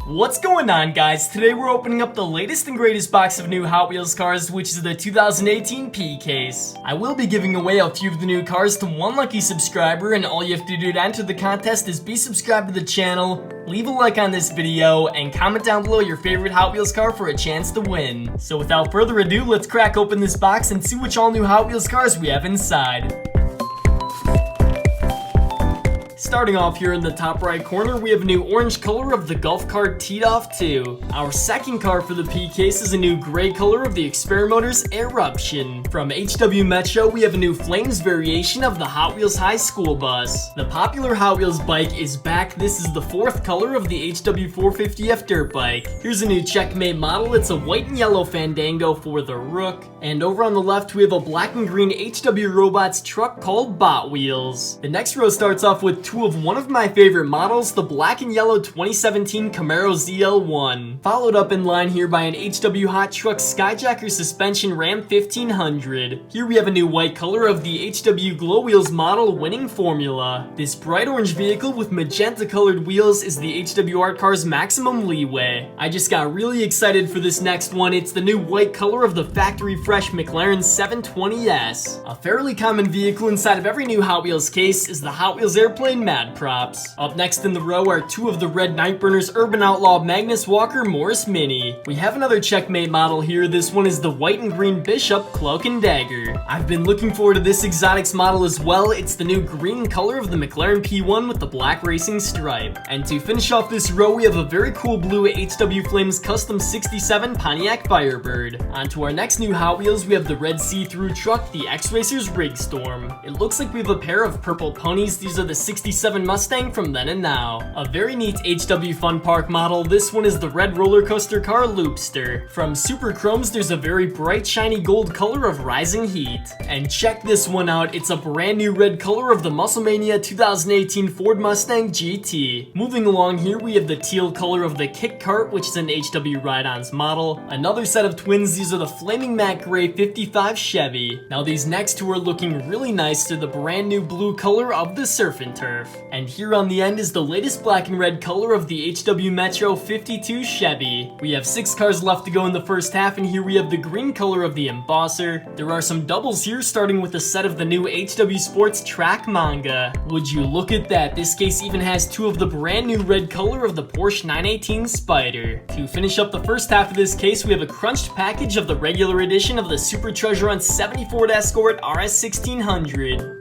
What's going on, guys? Today we're opening up the latest and greatest box of new Hot Wheels cars, which is the 2018 P case. I will be giving away a few of the new cars to one lucky subscriber, and all you have to do to enter the contest is be subscribed to the channel, leave a like on this video, and comment down below your favorite Hot Wheels car for a chance to win. So without further ado, let's crack open this box and see which all new Hot Wheels cars we have inside. Starting off here in the top right corner, we have a new orange color of the Golf Cart Teed Off 2. Our second car for the P case is a new gray color of the Experimotors Eruption. From HW Metro, we have a new Flames variation of the Hot Wheels High School Bus. The popular Hot Wheels bike is back. This is the fourth color of the HW 450F dirt bike. Here's a new Checkmate model. It's a white and yellow Fandango for the Rook. And over on the left, we have a black and green HW Robots truck called Bot Wheels. The next row starts off with two of one of my favorite models, the black and yellow 2017 Camaro ZL1. Followed up in line here by an HW Hot Truck Skyjacker Suspension Ram 1500. Here we have a new white color of the HW Glow Wheels model Winning Formula. This bright orange vehicle with magenta colored wheels is the HW Art Car's Maximum Leeway. I just got really excited for this next one. It's the new white color of the factory fresh Mclaren 720S. A fairly common vehicle inside of every new Hot Wheels case is the Hot Wheels Airplane Mad Props. Up next in the row are two of the red Nightburners Urban Outlaw Magnus Walker Morris Mini. We have another Checkmate model here. This one is the white and green Bishop Cloak and Dagger. I've been looking forward to this exotics model as well. It's the new green color of the McLaren P1 with the black racing stripe. And to finish off this row, we have a very cool blue HW Flames Custom 67 Pontiac Firebird. On to our next new Hot Wheels, we have the red see-through truck, the X-Racers Rig Storm. It looks like we have a pair of purple ponies. These are the 67 Mustang from Then and Now. A very neat HW Fun Park model. This one is the red roller coaster car Loopster. From Super Chromes, there's a very bright shiny gold color of Rising Heat. And check this one out, it's a brand new red color of the Musclemania 2018 Ford Mustang GT. Moving along here, we have the teal color of the Kit Kart, which is an HW Ride-Ons model. Another set of twins, these are the Flaming Matte Gray 55 Chevy. Now these next two are looking really nice. They're the brand new blue color of the Surf and Turf. And here on the end is the latest black and red color of the HW Metro 52 Chevy. We have 6 cars left to go in the first half, and here we have the green color of the Embosser. There are some doubles here, starting with a set of the new HW Sports Track Manga. Would you look at that? This case even has 2 of the brand new red color of the Porsche 918 Spider. To finish up the first half of this case, we have a crunched package of the regular edition of the Super Treasure Hunt 70 Ford Escort Rs 1600.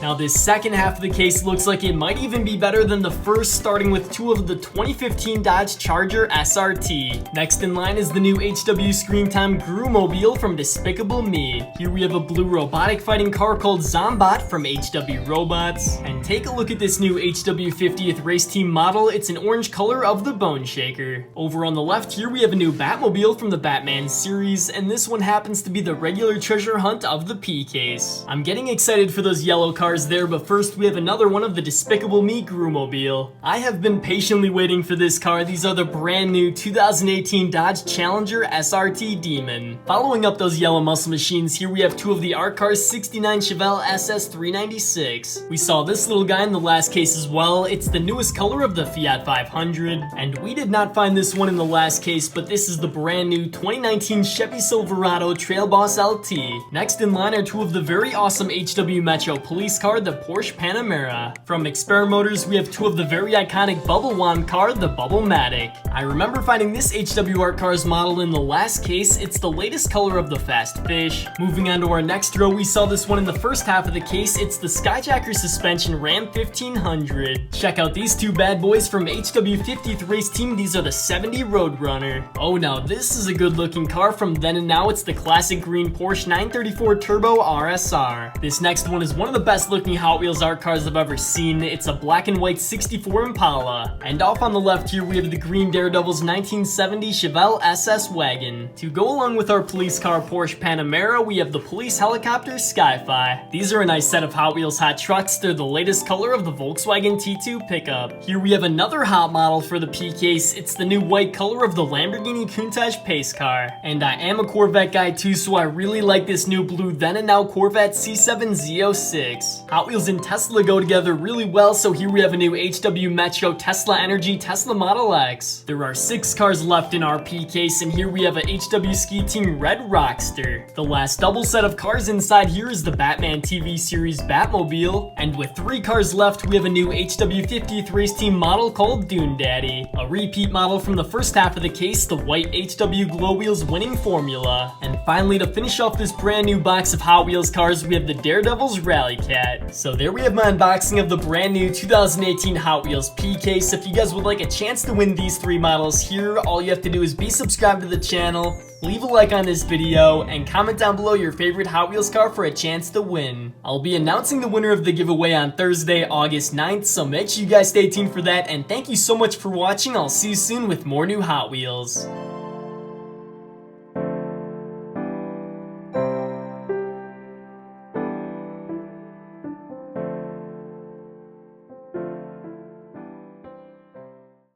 Now this second half of the case looks like it might even be better than the first, starting with 2 of the 2015 Dodge Charger Srt. Next in line is the new HW Screen Time Grewmobile from Despicable Me. Here we have a blue robotic fighting car called Zombot from HW Robots. And take a look at this new HW 50th Race Team model. It's an orange color of the Bone Shaker. Over on the left here we have a new Batmobile from the Batman series, and this one happens to be the regular treasure hunt of the P case. I'm getting excited for those yellow cars there, but first we have another one of the Despicable Me Grewmobile. I have been patiently waiting for this car. These are the brand new 2018 Dodge Challenger SRT Demon. Following up those yellow muscle machines, here we have 2 of the Art Cars 69 Chevelle SS 396. We saw this little guy in the last case as well. It's the newest color of the Fiat 500, and we did not find this one in the last case, but this is the brand new 2019 Chevy Silverado Trail Boss LT. Next in line are 2 of the very awesome HW Metro police car, the Porsche Panamera. From Experimotors, we have 2 of the very iconic Bubble Wand car, the Bubble-Matic. I remember finding this HW Art Cars model in the last case. It's the latest color of the Fast Fish. Moving on to our next row, we saw this one in the first half of the case. It's the Skyjacker Suspension Ram 1500. Check out these 2 bad boys from HW 50th Race Team. These are the 70 Roadrunner. Oh, now this is a good looking car from Then and Now. It's the classic green Porsche 934 Turbo RSR. This next one is one of the best looking Hot Wheels art cars I've ever seen. It's a black and white 64 Impala. And off on the left here we have the green Daredevil's 1970 Chevelle Ss Wagon. To go along with our police car Porsche Panamera, we have the police helicopter Skyfi. These are a nice set of Hot Wheels hot trucks. They're the latest color of the Volkswagen T2 pickup. Here we have another hot model for the P case. It's the new white color of the Lamborghini Countach pace car. And I am a Corvette guy too, so I really like this new blue Then and Now Corvette C7 Z06. Hot Wheels and Tesla go together really well, so here we have a new HW Metro Tesla Energy Tesla Model X. There are 6 cars left in our P case, and here we have a HW Ski Team Red Rockster. The last double set of cars inside here is the Batman TV series Batmobile, and with 3 cars left, we have a new HW50th Race Team model called Dune Daddy, a repeat model from the first half of the case, the white HW Glow Wheels winning formula. And finally, to finish off this brand new box of Hot Wheels cars, we have the Daredevil's Rally Cat. So there we have my unboxing of the brand new 2018 Hot Wheels P case. If you guys would like a chance to win these 3 models here, all you have to do is be subscribed to the channel, leave a like on this video, and comment down below your favorite Hot Wheels car for a chance to win. I'll be announcing the winner of the giveaway on Thursday, August 9th, so make sure you guys stay tuned for that, and thank you so much for watching. I'll see you soon with more new Hot Wheels.